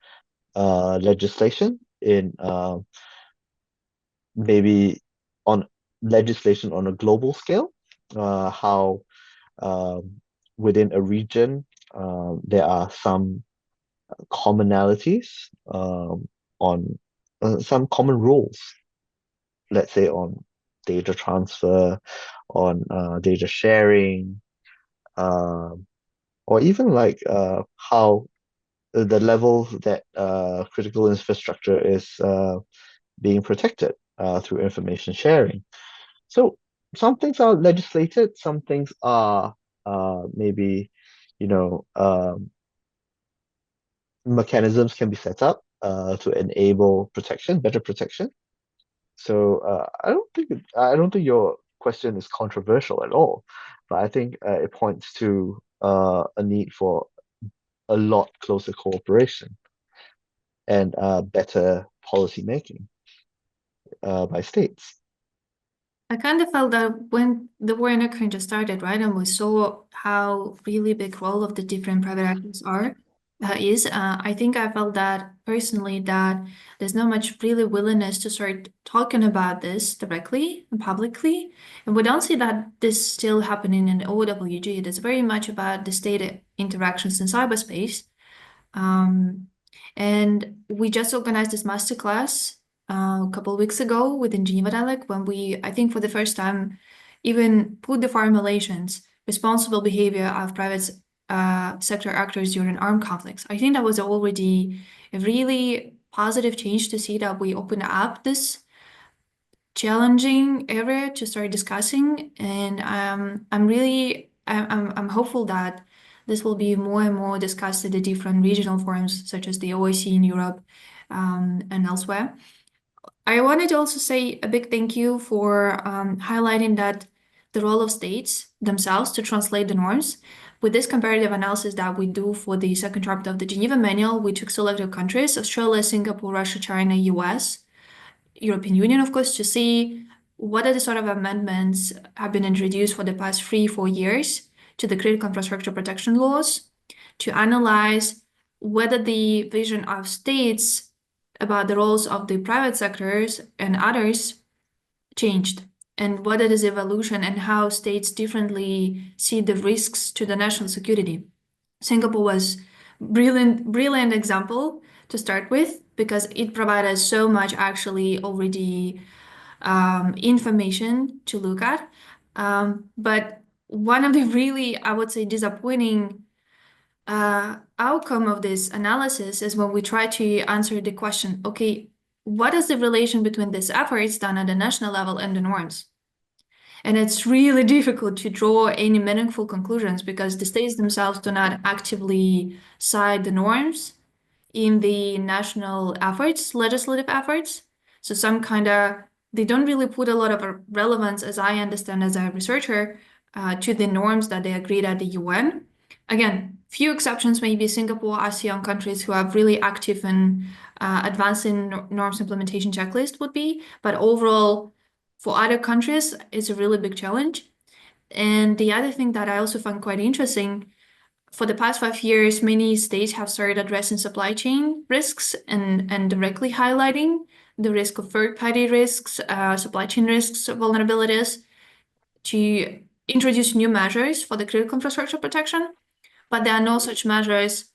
Speaker 3: legislation, in maybe on legislation on a global scale, how um, within a region there are some commonalities on some common rules, let's say on data transfer, on data sharing, um, or even like how the level that critical infrastructure is being protected through information sharing. So some things are legislated, some things are maybe, you know, mechanisms can be set up to enable protection, better protection. So I don't think your question is controversial at all, but I think it points to a need for a lot closer cooperation and better policy making by states.
Speaker 1: I kind of felt that when the war in Ukraine just started, right, and we saw how really big role of the different private actors I think I felt that personally that there's not much really willingness to start talking about this directly and publicly, and we don't see that this still happening in the OEWG. It is very much about the state interactions in cyberspace. Um, and we just organized this masterclass a couple of weeks ago within Geneva Dialect when we, I think for the first time, even put the formulations, responsible behavior of private sector actors during armed conflicts. I think that was already a really positive change to see that we open up this challenging area to start discussing, and I'm hopeful that this will be more and more discussed at the different regional forums, such as the OIC in Europe and elsewhere. I wanted to also say a big thank you for highlighting that the role of states themselves to translate the norms. With this comparative analysis that we do for the second chapter of the Geneva Manual, we took selected countries: Australia, Singapore, Russia, China, US, European Union, of course, to see what are the sort of amendments have been introduced for the past 3-4 years to the critical infrastructure protection laws, to analyze whether the vision of states about the roles of the private sectors and others changed, and what is evolution and how states differently see the risks to the national security. Singapore was brilliant example to start with because it provided so much actually already information to look at. But one of the really, I would say, disappointing outcome of this analysis is when we try to answer the question, okay, what is the relation between these efforts done at the national level and the norms? And it's really difficult to draw any meaningful conclusions because the states themselves do not actively cite the norms in the national efforts, legislative efforts. So some kind of they don't really put a lot of relevance, as I understand as a researcher, to the norms that they agreed at the UN. Again, few exceptions, maybe Singapore, ASEAN countries who are really active in advancing norms implementation checklist would be, but overall, for other countries, it's a really big challenge. And the other thing that I also find quite interesting, for the past 5 years, many states have started addressing supply chain risks and directly highlighting the risk of third-party risks, supply chain risks, vulnerabilities, to introduce new measures for the critical infrastructure protection. But there are no such measures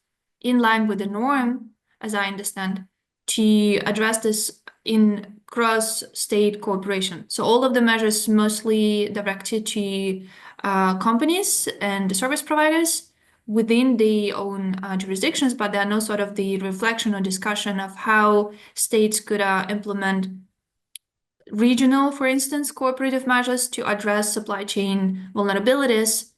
Speaker 1: in line with the norm, as I understand, to address this in cross-state cooperation. So all of the measures mostly directed to companies and service providers within their own jurisdictions, but there are no sort of the reflection or discussion of how states could implement regional, for instance, cooperative measures to address supply chain vulnerabilities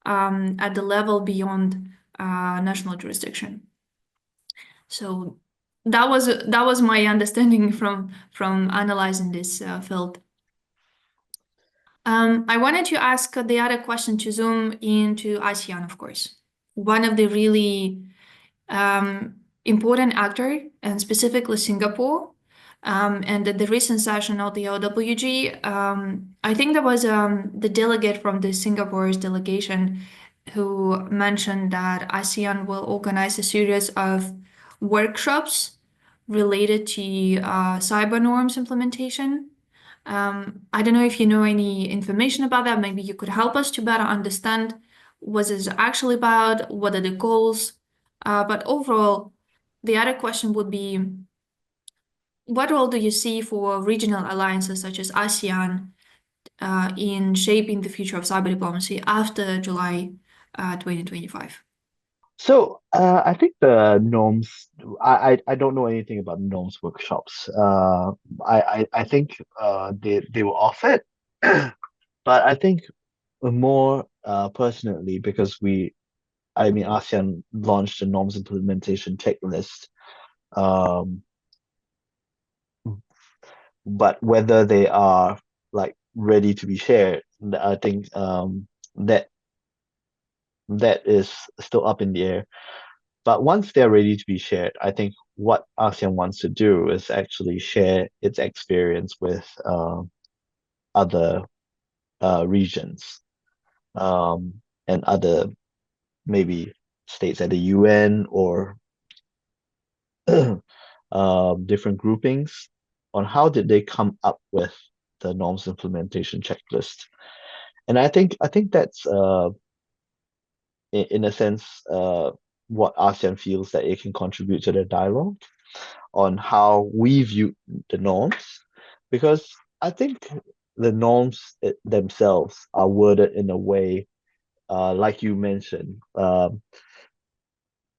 Speaker 1: at the level beyond national jurisdiction. So that was my understanding from analyzing this field. I wanted to ask the other question to zoom into ASEAN, of course. One of the really important actor, and specifically Singapore. And at the recent session of the OEWG, I think there was the delegate from the Singapore's delegation who mentioned that ASEAN will organize a series of workshops related to cyber norms implementation. I don't know if you know any information about that. Maybe you could help us to better understand what it's actually about, what are the goals. But overall, the other question would be, what role do you see for regional alliances such as ASEAN in shaping the future of cyber diplomacy after July 2025?
Speaker 3: So I think the norms. I don't know anything about norms workshops. I think they were offered, but I think more personally because I mean ASEAN launched a norms implementation checklist. Um, but whether they are like ready to be shared, I think that that is still up in the air. But once they're ready to be shared, I think what ASEAN wants to do is actually share its experience with other regions and other maybe states at the UN or different groupings on how did they come up with the norms implementation checklist. And I think that's in a sense what ASEAN feels that it can contribute to the dialogue on how we view the norms, because I think the norms themselves are worded in a way, like you mentioned,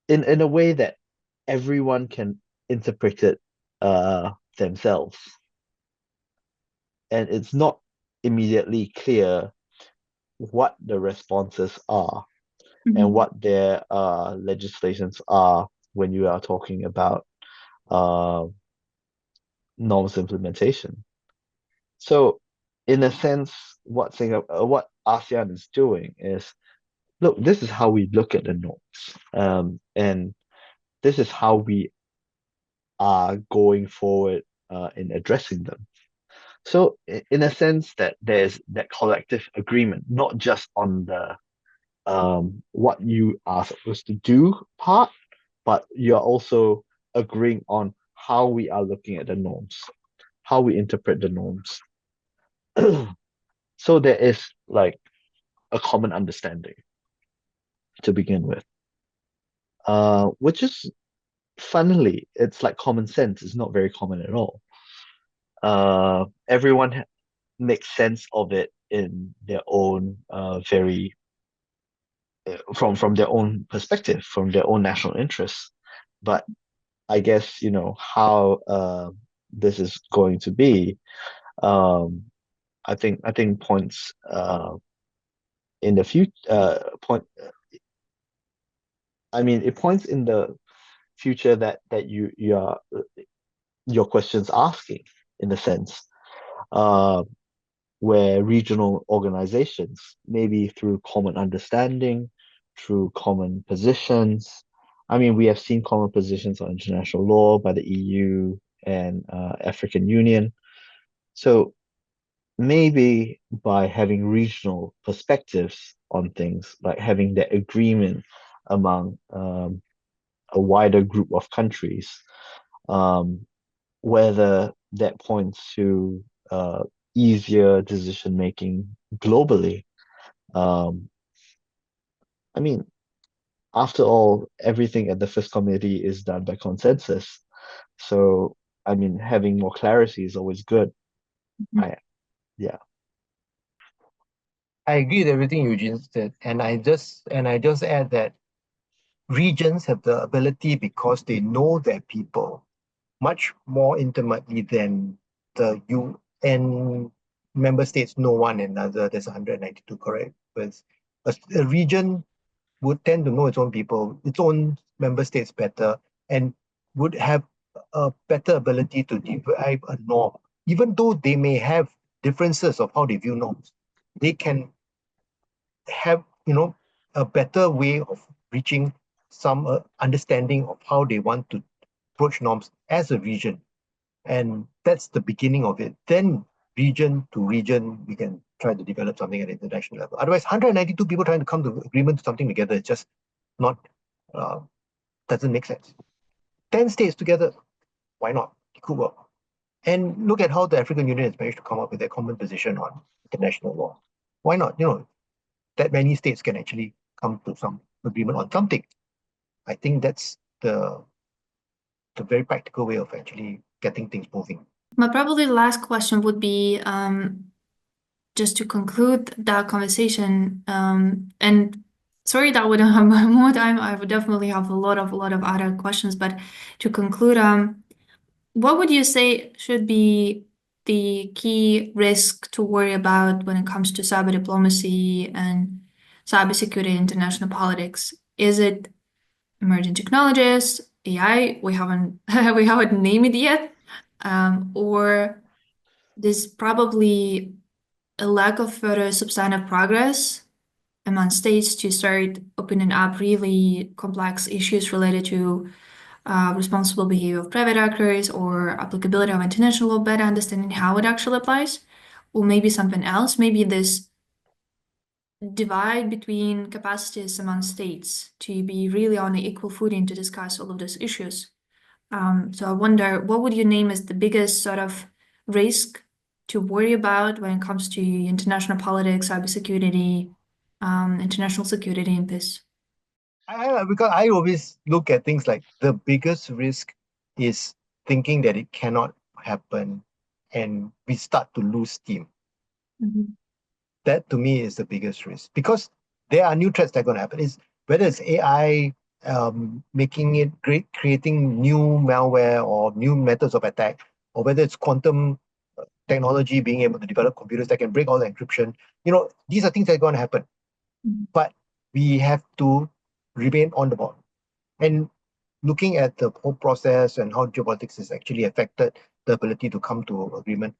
Speaker 3: in a way that everyone can interpret it themselves, and it's not immediately clear what the responses are and
Speaker 1: Mhm.
Speaker 3: what their legislations are when you are talking about uh, norms implementation. So, in a sense, what ASEAN is doing is, look, this is how we look at the norms, and this is how we are going forward in addressing them. So, in a sense, that there's that collective agreement, not just on the what you are supposed to do part, but you're also agreeing on how we are looking at the norms, how we interpret the norms. So there is like a common understanding to begin with, which is funnily, it's like common sense. It's not very common at all. Everyone makes sense of it in their own very from their own perspective, from their own national interests. But I guess how this is going to be. Um, I think points in the future point. I mean, it points in the future that your question's asking in a sense. uh, where regional organizations, maybe through common understanding, through common positions. I mean, we have seen common positions on international law by the EU and African Union. So maybe by having regional perspectives on things, like having that agreement among a wider group of countries, um, whether that points to easier decision making globally. Um, I mean, after all, everything at the First Committee is done by consensus. So, I mean, having more clarity is always good. I, yeah.
Speaker 2: I agree with everything Eugene said, and I just add that regions have the ability because they know their people much more intimately than the UN member states know one another. There's 192, correct? But a region would tend to know its own people, its own member states better, and would have a better ability to derive a norm. Even though they may have differences of how they view norms, they can have, a better way of reaching some understanding of how they want to approach norms as a region. And that's the beginning of it. Then region to region, we can try to develop something at international level. Otherwise, 192 people trying to come to agreement to something together is just not, uh, doesn't make sense. 10 states together, why not? It could work. And look at how the African Union has managed to come up with a common position on international law. Why not? That many states can actually come to some agreement on something. I think that's the very practical way of actually getting things moving.
Speaker 1: My probably last question would be just to conclude that conversation, and sorry that we don't have more time. I would definitely have a lot of other questions, but to conclude, what would you say should be the key risk to worry about when it comes to cyber diplomacy and cybersecurity in international politics? Is it emerging technologies, AI? We haven't we haven't named it yet, or there's probably a lack of further substantive progress among states to start opening up really complex issues related to responsible behavior of private actors or applicability of international law, better understanding how it actually applies, or maybe something else, maybe this divide between capacities among states to be really on an equal footing to discuss all of these issues. So I wonder, what would you name as the biggest sort of risk to worry about when it comes to international politics, cybersecurity, international security and peace?
Speaker 2: Because I always look at things like the biggest risk is thinking that it cannot happen and we start to lose steam.
Speaker 1: Mhm.
Speaker 2: That to me is the biggest risk because there are new threats that are going to happen. Is whether it's AI making it great, creating new malware or new methods of attack, or whether it's quantum technology being able to develop computers that can break all the encryption. These are things that are going to happen.
Speaker 1: Mhm.
Speaker 2: But we have to remain on the ball. And looking at the whole process and how geopolitics has actually affected the ability to come to agreement,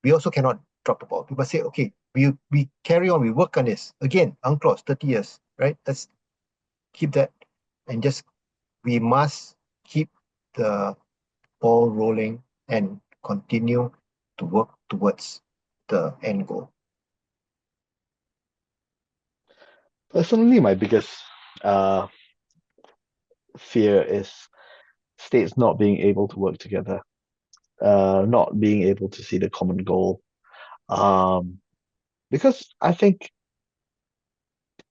Speaker 2: we also cannot drop the ball. People say, okay, we carry on, we work on this. Again, UNCLOS, 30 years, right? Let's keep that and just we must keep the ball rolling and continue to work towards the end goal.
Speaker 3: Personally, my biggest uh, fear is states not being able to work together, not being able to see the common goal. Um, because I think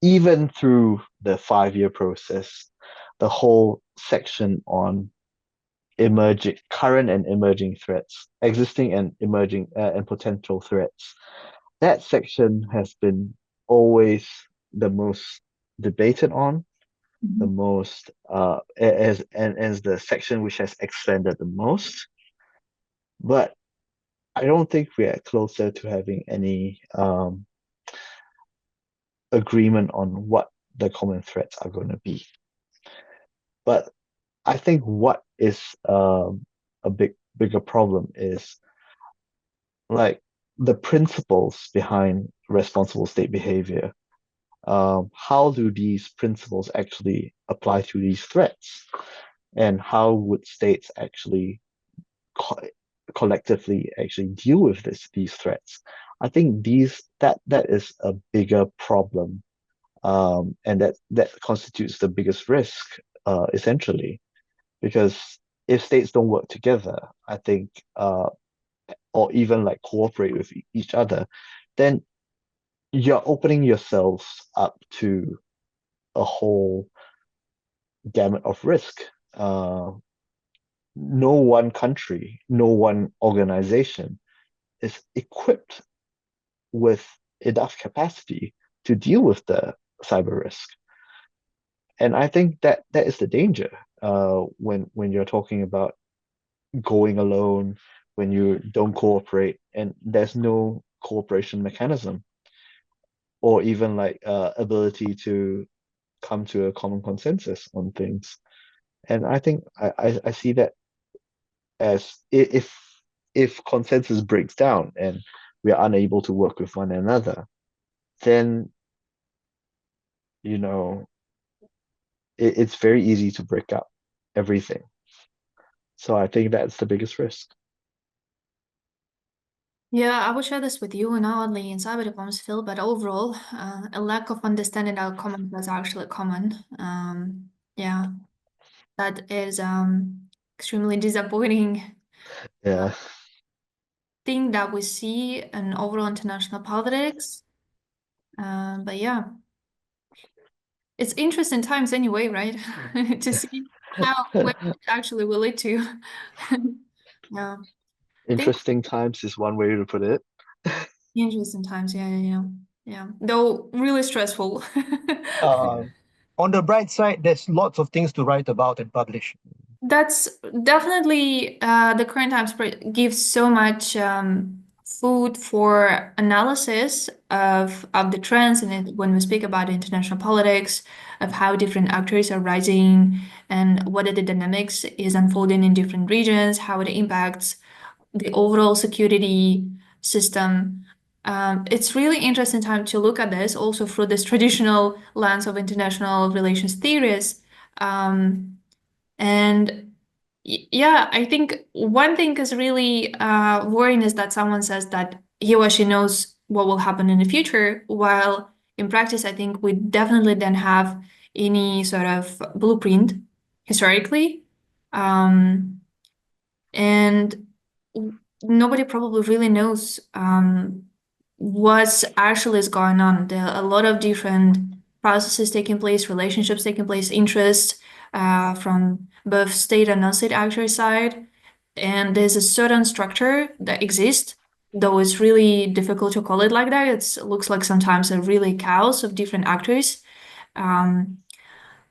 Speaker 3: even through the 5 year process, the whole section on emerging, current and emerging threats, existing and emerging and potential threats, that section has been always the most debated on, the
Speaker 1: Mhm.
Speaker 3: most as the section which has expanded the most. But I don't think we are closer to having any agreement on what the common threats are going to be. But I think what is a bigger problem is like the principles behind responsible state behavior. How do these principles actually apply to these threats? And how would states actually co collectively actually deal with these threats? I think that is a bigger problem, and that constitutes the biggest risk, essentially, because if states don't work together, I think, or even like cooperate with each other, then you're opening yourselves up to a whole gamut of risk. Uh, no one country, no one organization is equipped with enough capacity to deal with the cyber risk. And I think that is the danger, when you're talking about going alone, when you don't cooperate and there's no cooperation mechanism or even like ability to come to a common consensus on things. And I think I see that as if consensus breaks down and we are unable to work with one another, then you know it's very easy to break up everything. So I think that's the biggest risk.
Speaker 1: Yeah, I would share this with you, not only in cyber diplomacy field, but overall, a lack of understanding our common threats are actually common. Yeah, that is extremely disappointing
Speaker 3: Yeah,
Speaker 1: thing that we see in overall international politics. But yeah, it's interesting times anyway, right? To see how where it actually will lead to. Yeah, think
Speaker 3: interesting times is one way to put it.
Speaker 1: interesting times. Yeah, yeah, yeah, yeah. Though really stressful.
Speaker 2: Um, on the bright side, there's lots of things to write about and publish.
Speaker 1: That's definitely the current times gives so much food for analysis of the trends, and when we speak about international politics, of how different actors are rising and what are the dynamics is unfolding in different regions, how it impacts the overall security system. It's really interesting time to look at this also through this traditional lens of international relations theories. Um, and yeah, I think one thing is really worrying is that someone says that he or she knows what will happen in the future, while in practice, I think we definitely don't have any sort of blueprint historically. Um, and nobody probably really knows what actually is going on. There are a lot of different processes taking place, relationships taking place, interests from both state and non-state actor side. And there's a certain structure that exists, though it's really difficult to call it like that. It looks like sometimes a really chaos of different actors um,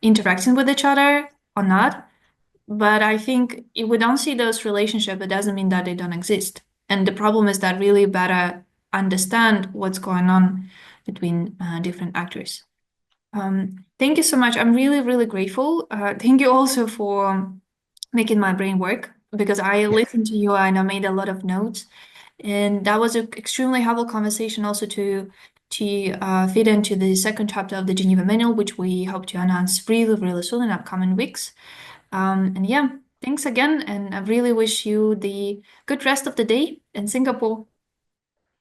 Speaker 1: interacting with each other or not. But I think if we don't see those relationships, it doesn't mean that they don't exist. And the problem is that really better understand what's going on between different actors. Thank you so much. I'm really, really grateful. Thank you also for making my brain work because I listened to you and I made a lot of notes. And that was an extremely helpful conversation also to fit into the second chapter of the Geneva Manual, which we hope to announce really, really soon in upcoming weeks. And yeah, thanks again. And I really wish you the good rest of the day in Singapore.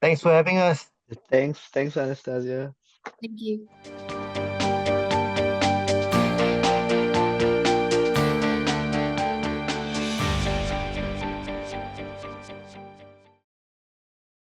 Speaker 2: Thanks for having us.
Speaker 3: Thanks, Anastasia.
Speaker 1: Thank you.